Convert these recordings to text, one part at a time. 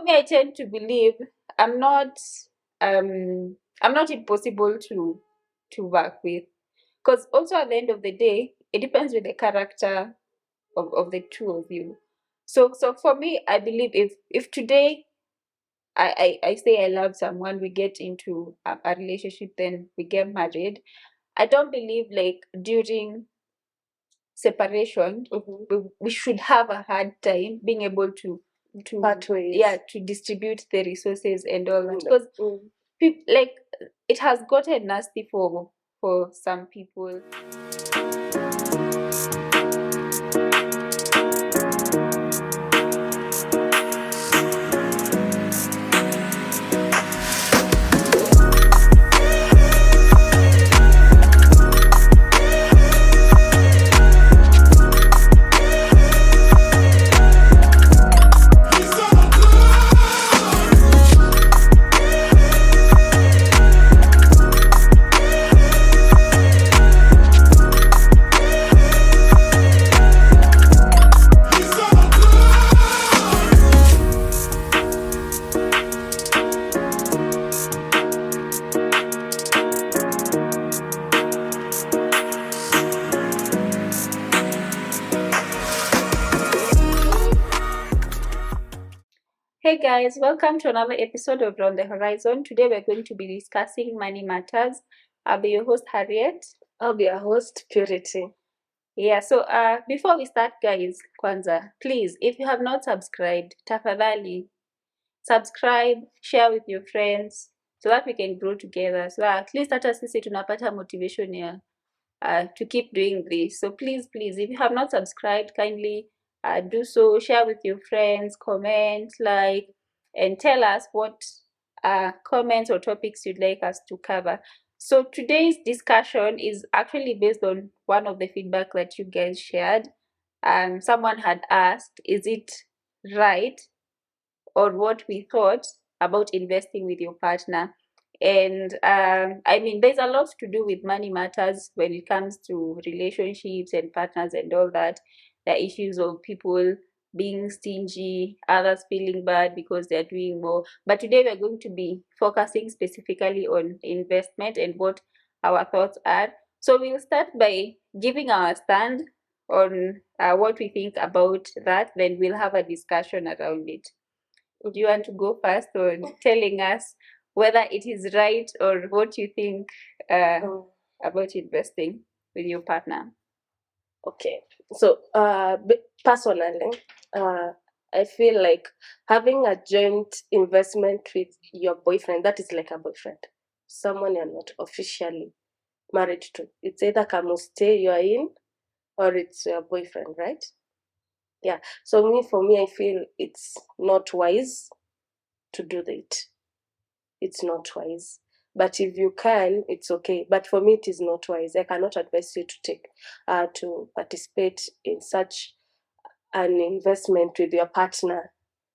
for me, I tend to believe I'm not impossible to work with, because also at the end of the day, it depends with the character of the two of you. So for me, I believe if today I say I love someone, we get into a relationship, then we get married. I don't believe like during separation we should have a hard time being able to Part ways. yeah, to distribute the resources and all that, because like it has gotten nasty for some people. Hey guys, welcome to another episode of On the Horizon. Today we're going to be discussing money matters. I'll be your host, Harriet. I'll be your host, Purity. Yeah, so before we start, guys, kwanza, please, if you have not subscribed, tafadhali, subscribe, share with your friends so that we can grow together. So at least hata sisi tunapata motivation here to keep doing this. So please, if you have not subscribed, kindly do so. Share with your friends, comment, like, and tell us what comments or topics you'd like us to cover. So today's discussion is actually based on one of the feedback that you guys shared. Someone had asked, is it right, or what we thought about investing with your partner? And I mean, there's a lot to do with money matters when it comes to relationships and partners and all that. The issues of people being stingy, others feeling bad because they're doing more. But today we're going to be focusing specifically on investment and what our thoughts are. So we'll start by giving our stand on what we think about that. Then we'll have a discussion around it. Do you want to go first on telling us whether it is right or what you think about investing with your partner? Okay, so personally, I feel like having a joint investment with your boyfriend, that is like a boyfriend, someone you're not officially married to. It's either kamuste you're in or it's your boyfriend, right? Yeah. So for me, I feel it's not wise to do that. It's not wise. But if you can, it's okay. But for me, it is not wise. I cannot advise you to participate in such an investment with your partner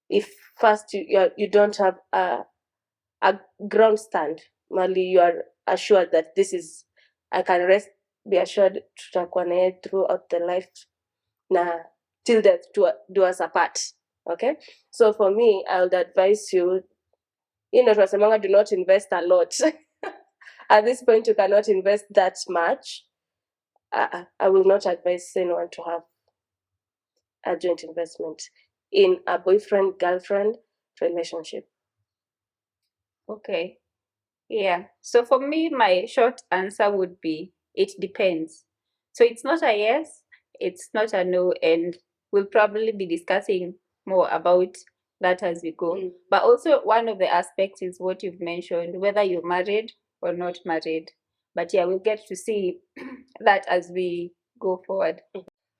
if first you don't have a ground stand. Mali, you are assured that this is, I can be assured tutakuwa naye throughout the life na till death do us apart. Okay, so for me, I would advise you, tunasemanga do not invest a lot. At this point, you cannot invest that much. I will not advise anyone to have a joint investment in a boyfriend-girlfriend relationship. Okay. Yeah. So for me, my short answer would be it depends. So it's not a yes, it's not a no, and we'll probably be discussing more about that as we go. But also, one of the aspects is what you've mentioned, whether you're married or not married. But yeah, we'll get to see that as we go forward.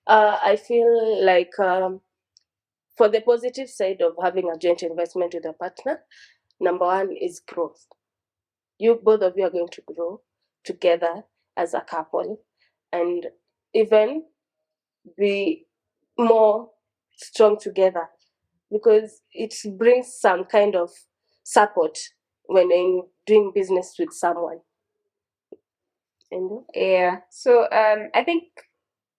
I feel like for the positive side of having a joint investment with a partner, number one is growth. You both of you are going to grow together as a couple and even be more strong together, because it brings some kind of support when you're doing business with someone. Yeah. So I think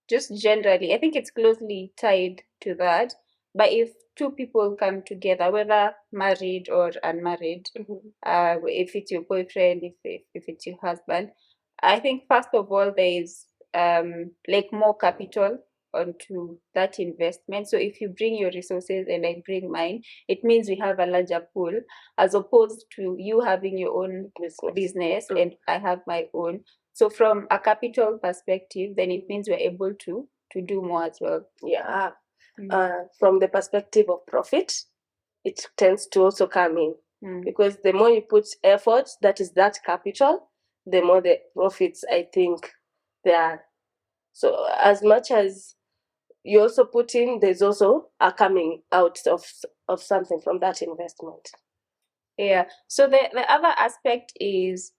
just generally, I think it's closely tied to that, But if two people come together, whether married or unmarried, if it's your boyfriend, if it's your husband, I think first of all there is like more capital onto that investment. So if you bring your resources and I bring mine, it means we have a larger pool, as opposed to you having your own business and I have my own. So from a capital perspective, then it means we're able to do more as well. Yeah. From the perspective of profit, it tends to also come in, because the more you put effort, that is that capital, the more the profits, I think, there are. So as much as you also put in, there's also a coming out of something from that investment. Yeah. So the other aspect is,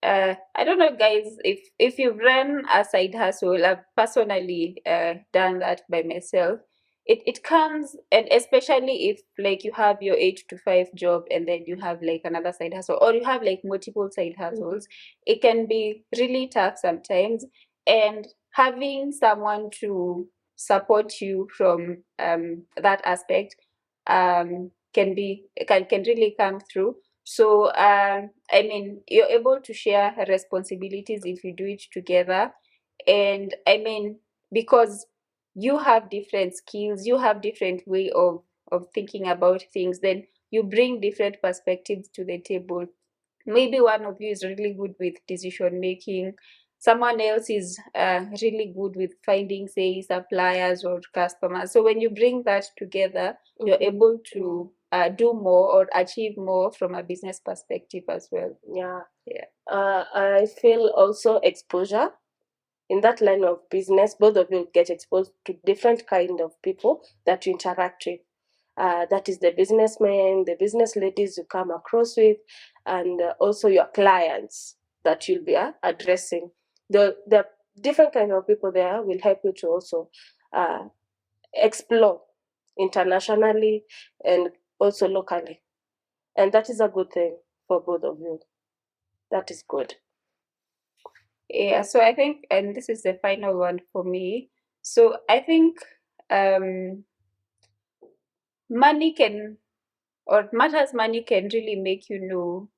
I don't know, guys, if you've run a side hustle. I've personally done that by myself. It comes, and especially if like you have your 8 to 5 job and then you have like another side hustle, or you have like multiple side hustles, it can be really tough sometimes. And having someone to support you from that aspect can really come through. So I mean, you're able to share responsibilities if you do it together. And I mean, because you have different skills, you have different way of thinking about things, then you bring different perspectives to the table. Maybe one of you is really good with decision making, someone else is really good with finding, say, suppliers or customers. So when you bring that together, you're able to do more or achieve more from a business perspective as well. Yeah. Yeah. I feel also exposure in that line of business. Both of you get exposed to different kind of people that you interact with. That is the businessmen, the business ladies you come across with, and also your clients that you'll be addressing. The different kind of people there will help you to also explore internationally and also locally, and that is a good thing for both of you. That is good. Yeah, so I think, and this is the final one for me. So I think money can, or matters money can really make you know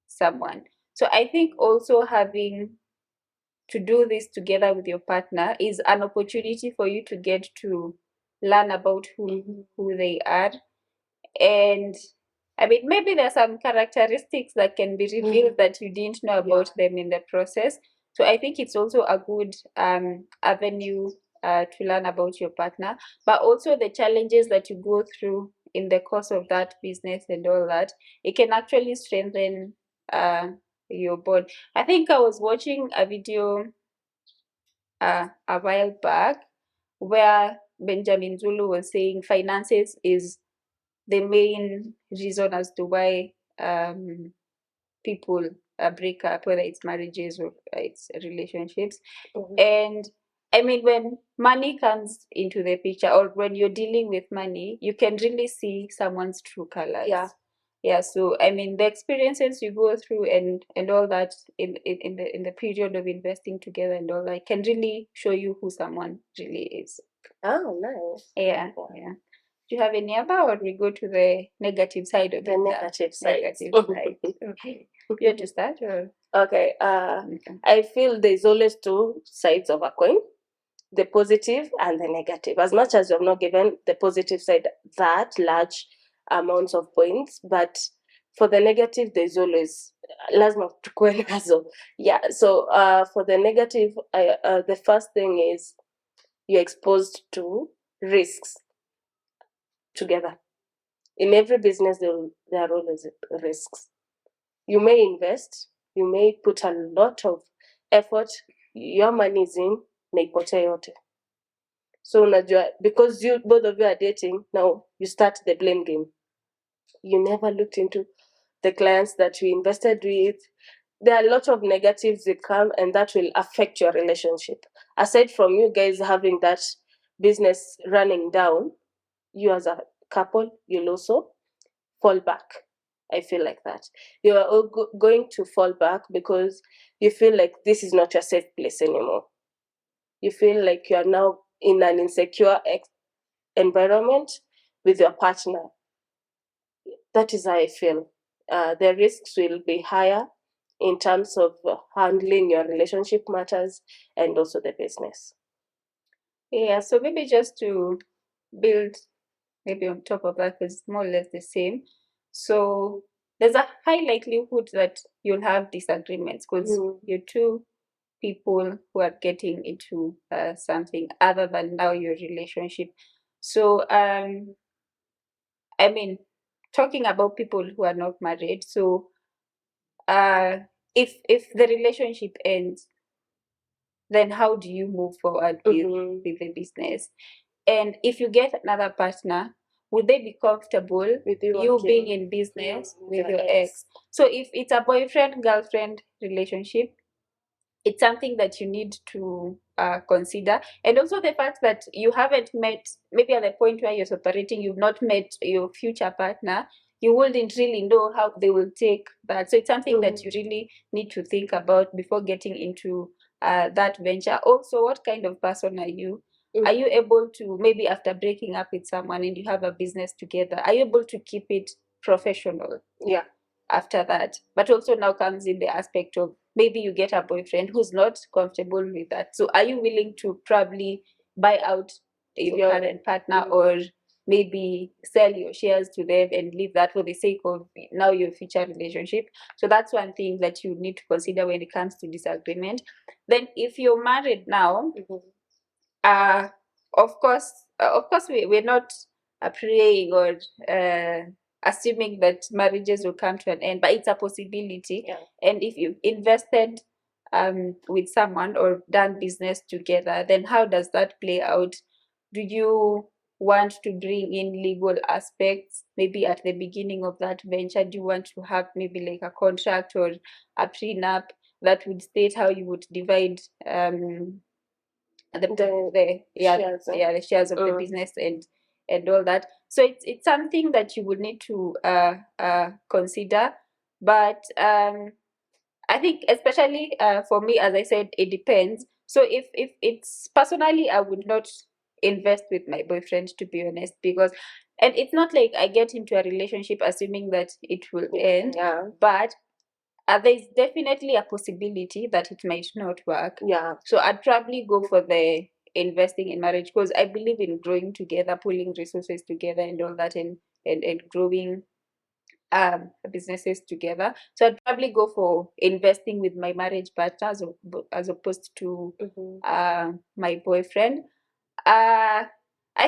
someone. So I think also having to do this together with your partner is an opportunity for you to get to learn about who they are. And I mean, maybe there's some characteristics that can be revealed that you didn't know about them in the process. So I think it's also a good avenue to learn about your partner, but also the challenges that you go through in the course of that business and all that. It can actually strengthen your bond. I think I was watching a video a while back where Benjamin Zulu was saying finances is the main reason as to why people break up, whether it's marriages or it's relationships. And I mean, when money comes into the picture, or when you're dealing with money, you can really see someone's true colors. Yeah. So I mean, the experiences you go through and all that in the period of investing together and all that can really show you who someone really is. Oh, nice. Yeah. Do you have any other, or we go to the negative side of The it? negative side. Okay. You want to start, or? Okay. I feel there's always two sides of a coin, the positive and the negative. As much as you've not given the positive side that large amounts of points, but for the negative, there's always lazima tukue nazo. Yeah. So for the negative, the first thing is you're exposed to risks together. In every business, there are always risks. You may invest, you may put a lot of effort, your money is in, na ipotee yote. So unajua, because you both of you are dating, now you start the blame game. You never looked into the clients that you invested with. There are a lot of negatives that come, and that will affect your relationship. Aside from you guys having that business running down, you as a couple, you'll also fall back. I feel like that. You are all going to fall back because you feel like this is not your safe place anymore. You feel like you are now in an insecure environment. with your partner, that is how I feel. The risks will be higher in terms of handling your relationship matters and also the business. Yeah, so maybe just to build maybe on top of that, because it's more or less the same. So there's a high likelihood that you'll have disagreements because you're two people who are getting into something other than now your relationship. So I mean, talking about people who are not married, so if the relationship ends, then how do you move forward with the business? And if you get another partner, would they be comfortable With you working being in business with your ex. ex? So if it's a boyfriend girlfriend relationship, it's something that you need to consider. And also the fact that you haven't met, maybe at the point where you're separating, you've not met your future partner, you wouldn't really know how they will take that. So it's something that you really need to think about before getting into that venture. Also, what kind of person are you? Are you able to, maybe after breaking up with someone and you have a business together, are you able to keep it professional? Yeah. After that. But also now comes in the aspect of maybe you get a boyfriend who's not comfortable with that. So are you willing to probably buy out your current partner or maybe sell your shares to them and leave that for the sake of now your future relationship? So that's one thing that you need to consider when it comes to disagreement. Then if you're married now, of course, we're not praying or assuming that marriages will come to an end, but it's a possibility. Yeah. And if you've invested with someone or done business together, then how does that play out? Do you want to bring in legal aspects maybe at the beginning of that venture? Do you want to have maybe like a contract or a prenup that would state how you would divide the shares of the business and all that? So it's something that you would need to consider. But I think especially for me, as I said, it depends. So if it's personally, I would not invest with my boyfriend, to be honest, because and it's not like I get into a relationship assuming that it will end, but there's definitely a possibility that it might not work. Yeah. So I'd probably go for the investing in marriage because I believe in growing together, pulling resources together and all that, and growing businesses together. So I'd probably go for investing with my marriage partner as opposed to my boyfriend. I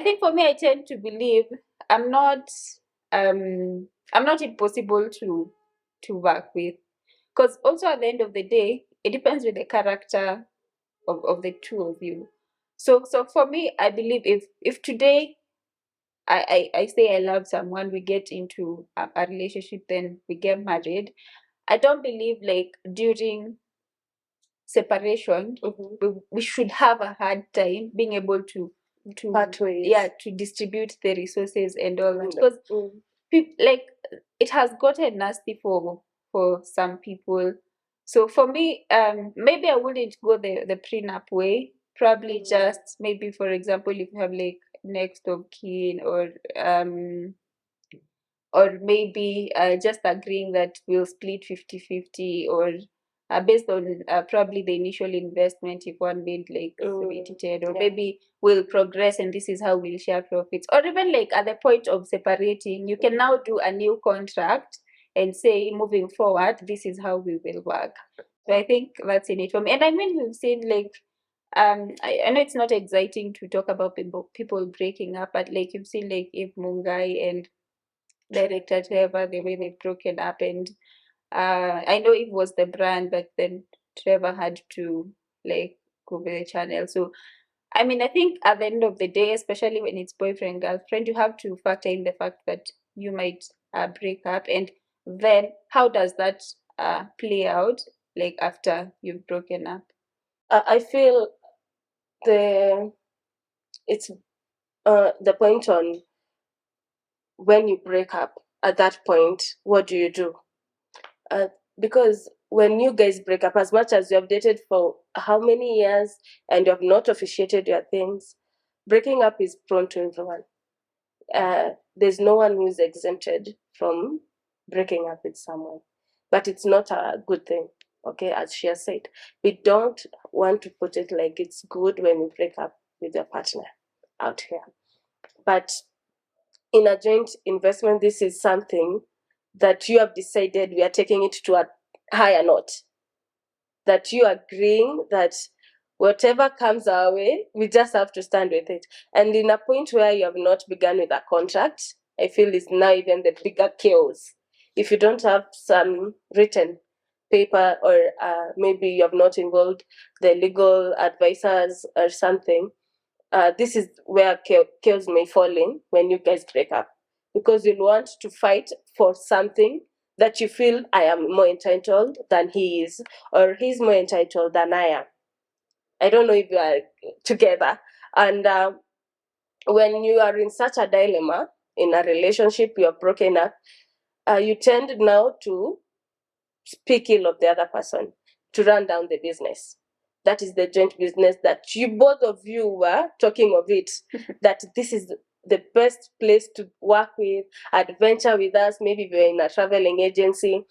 think for me, I tend to believe I'm not impossible to work with, because also at the end of the day, it depends with the character of the two of you. So for me, I believe if today I say I love someone, we get into a relationship, then we get married, I don't believe like during separation we should have a hard time being able to part ways. to distribute the resources and all that, because like it has gotten nasty for some people. So for me, maybe I wouldn't go the prenup way. Probably just maybe, for example, if you have like next of kin or maybe just agreeing that we'll split 50-50, or based on probably the initial investment, if one made like 70-10, or maybe we'll progress and this is how we'll share profits. Or even like at the point of separating, you can now do a new contract and say, moving forward, this is how we will work. So I think that's in it for me. And I mean, we've seen like I know it's not exciting to talk about people breaking up, but like you've seen like if Mungai and director Trevor, the way they've broken up. And I know it was the brand, but then Trevor had to like go with the channel. So I mean, I think at the end of the day, especially when it's boyfriend girlfriend, you have to factor in the fact that you might break up, and then how does that play out like after you've broken up? I feel it's the point on when you break up. At that point, what do you do? Because when you guys break up, as much as you have dated for how many years and you have not officiated your things, breaking up is prone to everyone. there's no one who's exempted from breaking up with someone, but it's not a good thing. Okay, as she has said, we don't want to put it like it's good when you break up with your partner out here. But in a joint investment, this is something that you have decided we are taking it to a higher note. That you agreeing that whatever comes our way, we just have to stand with it. And in a point where you have not begun with a contract, I feel is now even the bigger chaos. If you don't have some written paper, or maybe you have not involved the legal advisors or something, this is where chaos may fall in when you guys break up, because you'll want to fight for something that you feel I am more entitled than he is, or he's more entitled than I am. I don't know if you are together. And when you are in such a dilemma in a relationship, you are broken up, you tend now to speak ill of the other person, to run down the business. That is the joint business that you both of you were talking of it, that this is the best place to work with, adventure with us. Maybe we're in a traveling agency.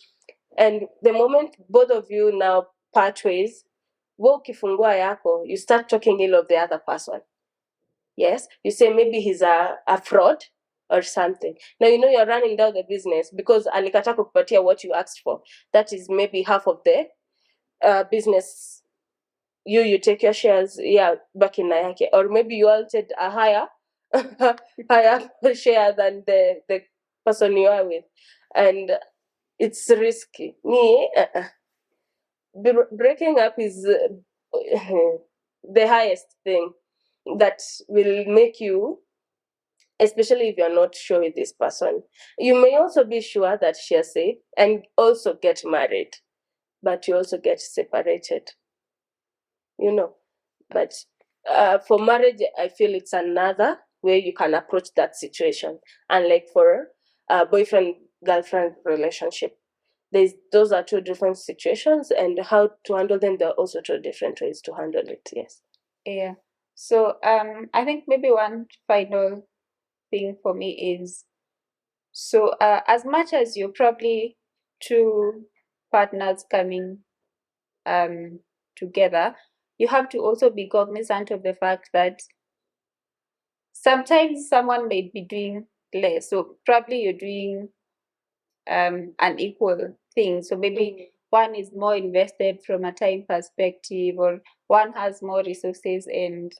And the moment both of you now part ways, ukifungua yako, you start talking ill of the other person. Yes, you say maybe he's a fraud or something. Now you know you're running down the business because alikata kukupatia what you asked for. That is maybe half of the business. You take your shares, back in Nayake, or maybe you wanted a higher higher share than the person you are with, and it's risky. Breaking up is the highest thing that will make you, especially if you're not sure with this person. You may also be sure that she has said and also get married, but you also get separated. But for marriage, I feel it's another way you can approach that situation. And like for a boyfriend girlfriend relationship, those are two different situations, and how to handle them, there are also two different ways to handle it. Yes. Yeah. So I think maybe one final thing for me is, so as much as you're probably two partners coming together, you have to also be cognizant of the fact that sometimes someone may be doing less. So probably you're doing an equal thing. So maybe one is more invested from a time perspective, or one has more resources and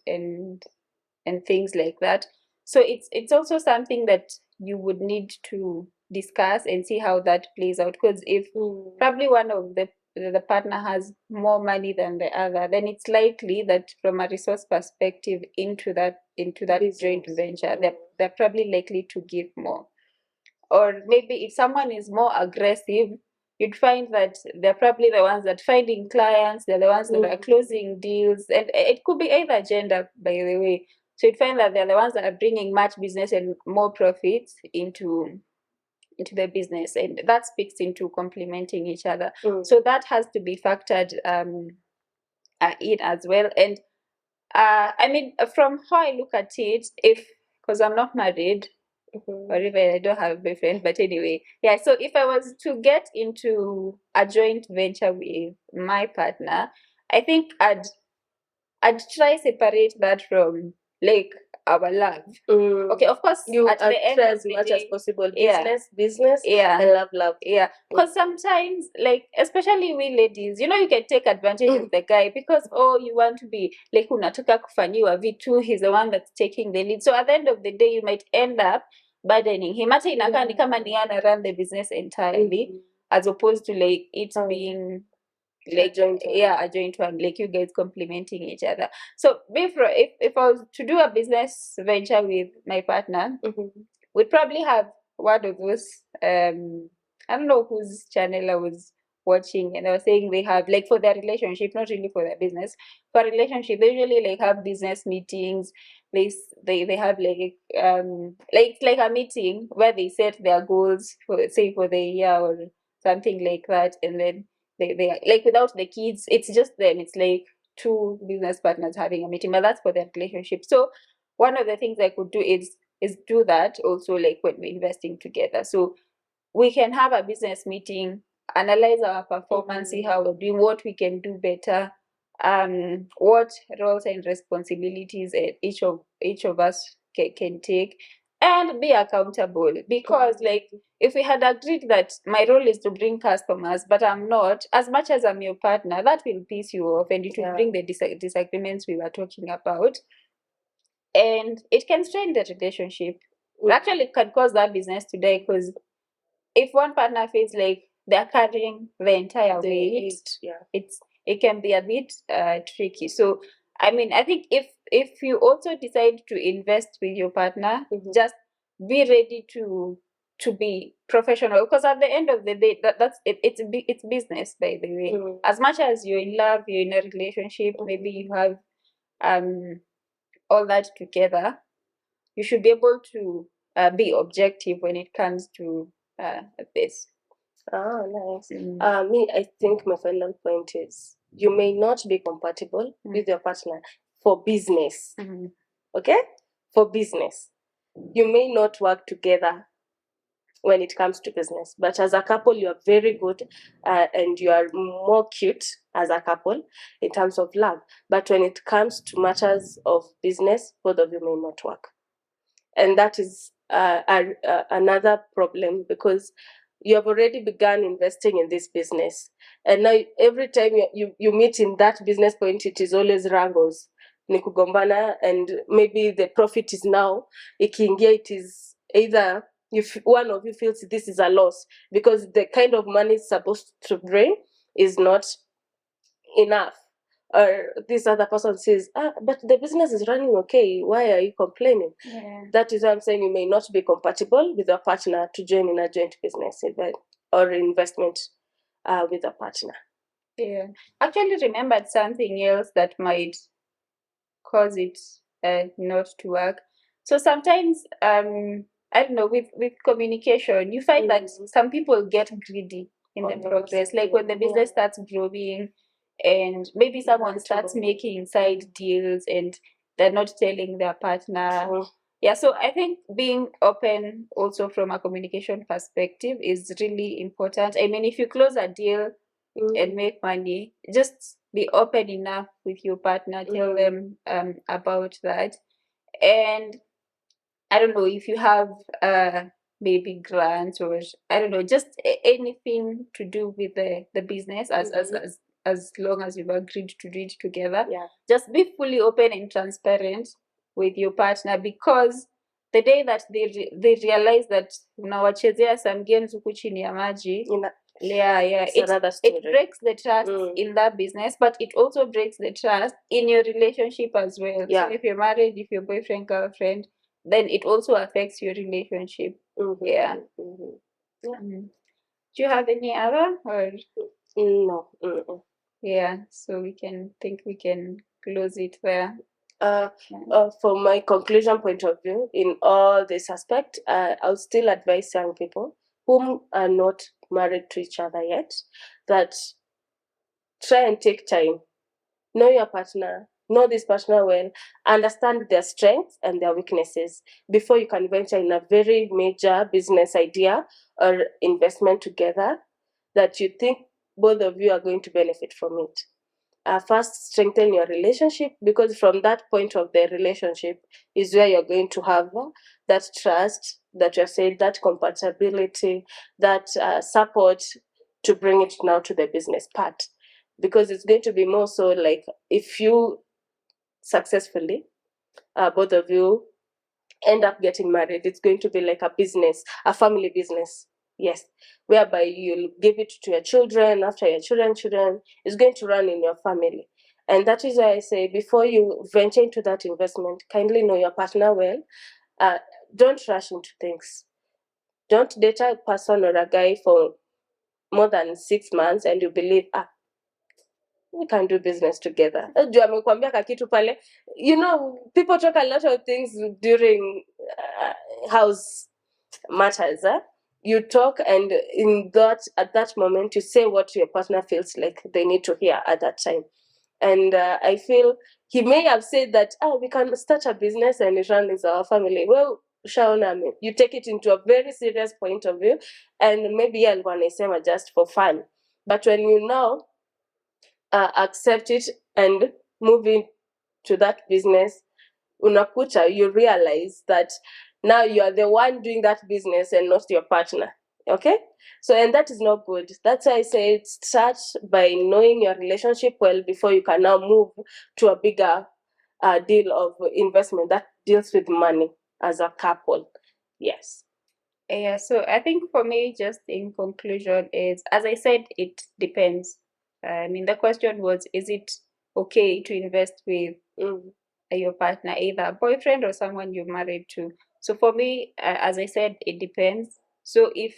things like that. So it's also something that you would need to discuss and see how that plays out. Because if probably one of the partner has more money than the other, then it's likely that from a resource perspective into that joint venture, they're probably likely to give more. Or maybe if someone is more aggressive, you'd find that they're probably the ones that finding clients, they're the ones that are closing deals, and it could be either gender, by the way. So you'd find that they're the ones that are bringing much business and more profits into the business, and that speaks into complementing each other. So that has to be factored in as well. And I mean, from how I look at it, because I'm not married, or even I don't have a boyfriend, but anyway, yeah. So if I was to get into a joint venture with my partner, I think I'd try separate that from like our love. Okay, of course, You at the end try of as the much day, as possible. yeah. Business, Yeah. and love. Yeah, because sometimes, like, especially we ladies, you can take advantage of the guy because, you want to be like, unataka kufanyiwa vitu, he's the one that's taking the lead. So at the end of the day, you might end up burdening him. Hata inakaa ni kama ni ana run the business entirely, as opposed to like it being like a joint one, like you guys complementing each other. So if I was to do a business venture with my partner, we'd probably have one of those I don't know whose channel I was watching, and I was saying they have, like, for their relationship, not really for their business, for relationship, they usually like have business meetings. They have like a meeting where they set their goals for, say, for the year or something like that, and then they like, without the kids, it's just them. It's like two business partners having a meeting, but that's for their relationship. So one of the things I could do is is do that also, like when we're investing together. So we can have a business meeting, analyze our performance, see how we're doing, what we can do better, what roles and responsibilities each of us can take, and be accountable. Because like if we had agreed that my role is to bring customers, but I'm not, as much as I'm your partner, that will piss you off and it will bring the disagreements we were talking about, and it can strain the relationship. Actually, it can cause that business to die, because if one partner feels like they're carrying the entire weight, it can be a bit tricky. So I mean, I think if you also decide to invest with your partner, just be ready to be professional, because at the end of the day, that's it, it's business, by the way. As much as you're in love, you're in a relationship, maybe you have all that together, you should be able to be objective when it comes to this. Nice. Me, I think my final point is you may not be compatible with your partner for business. Okay? For business. You may not work together when it comes to business, but as a couple, you are very good and you are more cute as a couple in terms of love. But when it comes to matters of business, both of you may not work. And that is another problem, because you have already begun investing in this business, and now every time you meet in that business point, it is always wrangles, ni kugombana, and maybe the profit is now ikiingia, it is either if one of you feels this is a loss because the kind of money it's supposed to bring is not enough, or this other person says, but the business is running okay, why are you complaining? That is why I'm saying you may not be compatible with a partner to join in a joint business event or investment with a partner. Actually remembered something else that might cause it not to work. So sometimes I don't know, with communication, you find that some people get greedy in the progress, like when the business starts growing and maybe someone starts making side deals and they're not telling their partner. So I think being open also from a communication perspective is really important. I mean, if you close a deal and make money, just be open enough with your partner, tell them about that. And I don't know, if you have maybe grants or I don't know, just anything to do with the business, as long as you've agreed to do it together. Just be fully open and transparent with your partner, because the day that they realize that unawachezea some games huku chini ya maji, it breaks the trust in that business, but it also breaks the trust in your relationship as well. So if you're married, if you're boyfriend, girlfriend, then it also affects your relationship. Do you have any other, or no? So we can close it there. From my conclusion point of view, in all this aspect, I'll still advise young people whom are not married to each other yet, that try and take time, know your partner, know this partner well, understand their strengths and their weaknesses before you can venture in a very major business idea or investment together that you think both of you are going to benefit from it. First, strengthen your relationship, because from that point of the relationship is where you're going to have that trust that you said, that compatibility, that support to bring it now to the business part. Because it's going to be more so like if you successfully, both of you end up getting married, it's going to be like a business, a family business. Yes, whereby you'll give it to your children, after your children is going to run in your family. And that is why I say, before you venture into that investment, kindly know your partner well. Don't rush into things. Don't date a person or a guy for more than 6 months and you believe, we can do business together. You know, people talk a lot of things during house matters. You talk, and at that moment, you say what your partner feels like they need to hear at that time. And I feel he may have said that, we can start a business and it runs our family. Well, Shaona, you take it into a very serious point of view, and maybe alikuwa naisema just for fun, but when you now accept it and move into that business, unakuta, you realize that now you are the one doing that business and not your partner. Okay, so and that is not good. That's why I say start by knowing your relationship well before you can now move to a bigger deal of investment that deals with money as a couple. Yes. Yeah, so I think for me, just in conclusion, is, as I said, it depends. I mean, the question was, is it okay to invest with your partner, either a boyfriend or someone you're married to? So for me, as I said, it depends. So if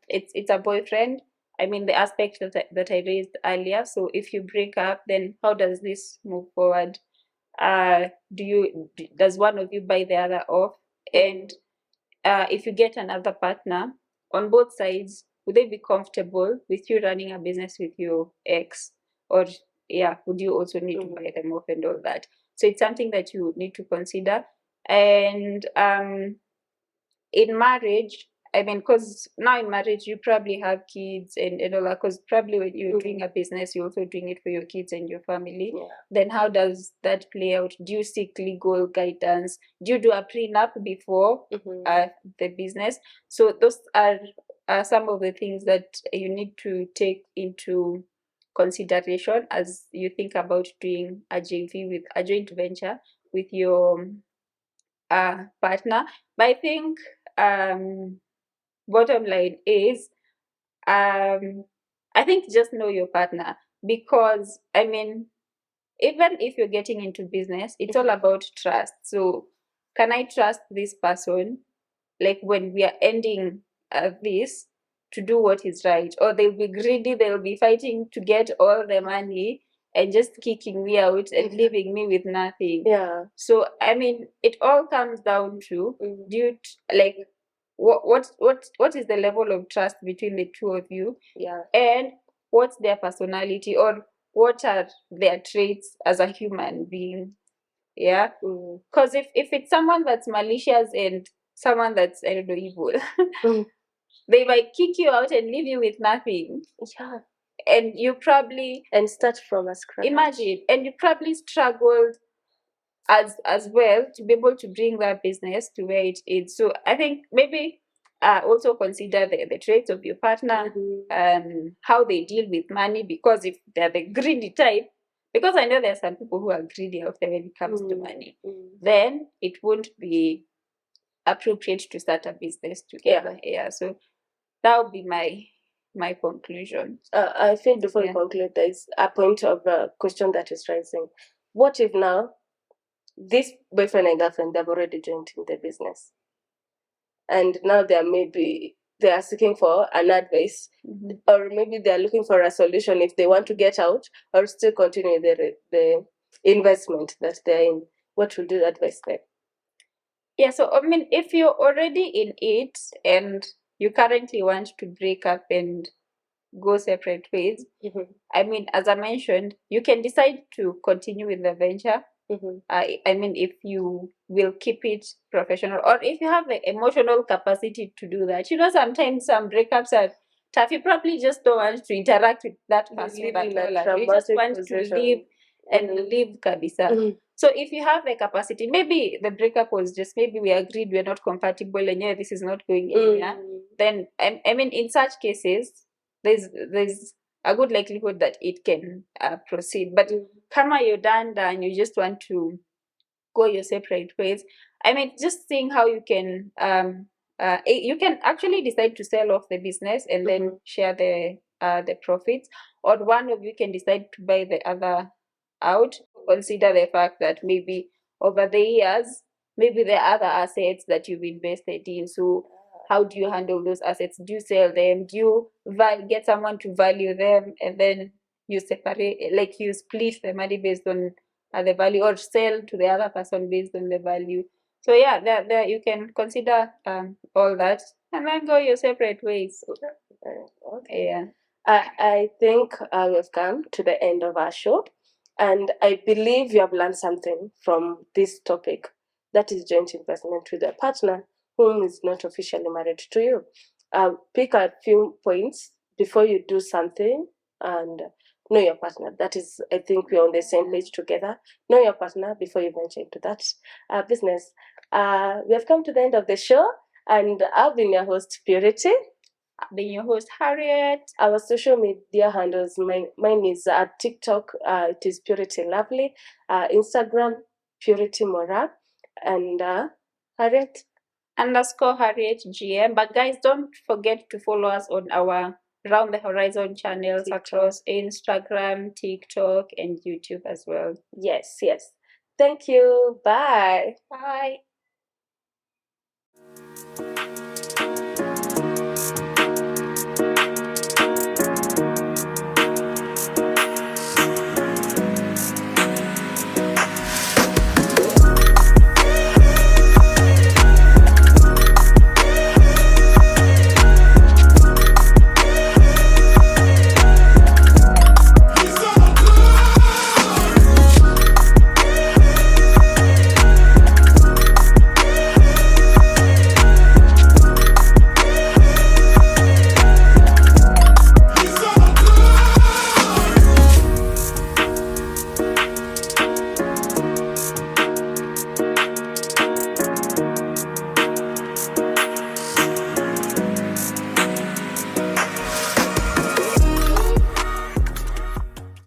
it's a boyfriend, I mean, the aspect that I raised earlier. So if you break up, then how does this move forward? Does one of you buy the other off? And if you get another partner, on both sides, would they be comfortable with you running a business with your ex? Or would you also need to buy them off and all that? So it's something that you need to consider. And in marriage, I mean, because now in marriage, you probably have kids and all that, because probably when you're doing a business, you're also doing it for your kids and your family. Yeah. Then how does that play out? Do you seek legal guidance? Do you do a prenup before the business? So those are some of the things that you need to take into consideration as you think about doing a JV, with a joint venture with your partner. But I think bottom line is, I think just know your partner, because I mean, even if you're getting into business, it's all about trust. So can I trust this person, like when we are ending this, to do what is right? Or they'll be greedy, they'll be fighting to get all the money and just kicking me out and leaving me with nothing. Yeah. So I mean, it all comes down to like what is the level of trust between the two of you? Yeah. And what's their personality, or what are their traits as a human being? Yeah. Because if it's someone that's malicious and someone that's, I don't know, evil, they might kick you out and leave you with nothing. Yeah. And you probably start from a scratch. Imagine, and you probably struggled as well to be able to bring that business to where it is. So I think maybe also consider the traits of your partner, how they deal with money, because if they're the greedy type, because I know there are some people who are greedy out there when it comes to money, then it won't be appropriate to start a business together. Yeah. So that would be my conclusion. I feel before you conclude, there is a point of a question that is rising. What if now this boyfriend and girlfriend, they've already joined in the business, and now they are seeking for an advice, or maybe they are looking for a solution if they want to get out or still continue the investment that they're in? What would you advise them? Yeah, so I mean, if you're already in it and you currently want to break up and go separate ways, I mean, as I mentioned, you can decide to continue with the venture. I mean, if you will keep it professional, or if you have the emotional capacity to do that. You know, sometimes some breakups are tough. You probably just don't want to interact with that person at all. You just want to leave and leave kabisa. So if you have the capacity, maybe the breakup was just, maybe we agreed we're not compatible and this is not going anywhere. Then I mean, in such cases, there's a good likelihood that it can proceed. But kama you're done, you just want to go your separate ways, I mean, just seeing how you can you can actually decide to sell off the business and then share the profits, or one of you can decide to buy the other out. Consider the fact that maybe over the years, maybe there are other assets that you've invested in. So how do you handle those assets? Do you sell them? Do you get someone to value them, and then you separate, like you split the money based on the value, or sell to the other person based on the value? So yeah, there you can consider all that, and then go your separate ways. Okay. Yeah. I think we've come to the end of our show, and I believe you have learned something from this topic. that is joint investment with a partner whom is not officially married to you. Pick a few points before you do something and know your partner. That is, I think we're on the same page together. Know your partner before you venture into that business. We have come to the end of the show, and I've been your host, Purity. I've been your host, Harriet. Our social media handles, mine is at TikTok, it is Purity Lovely, Instagram, Purity Mora, and Harriet. _Harriet GM. But guys, don't forget to follow us on our Round the Horizon channels across Instagram, TikTok, and YouTube as well. Yes. Thank you. Bye. Bye.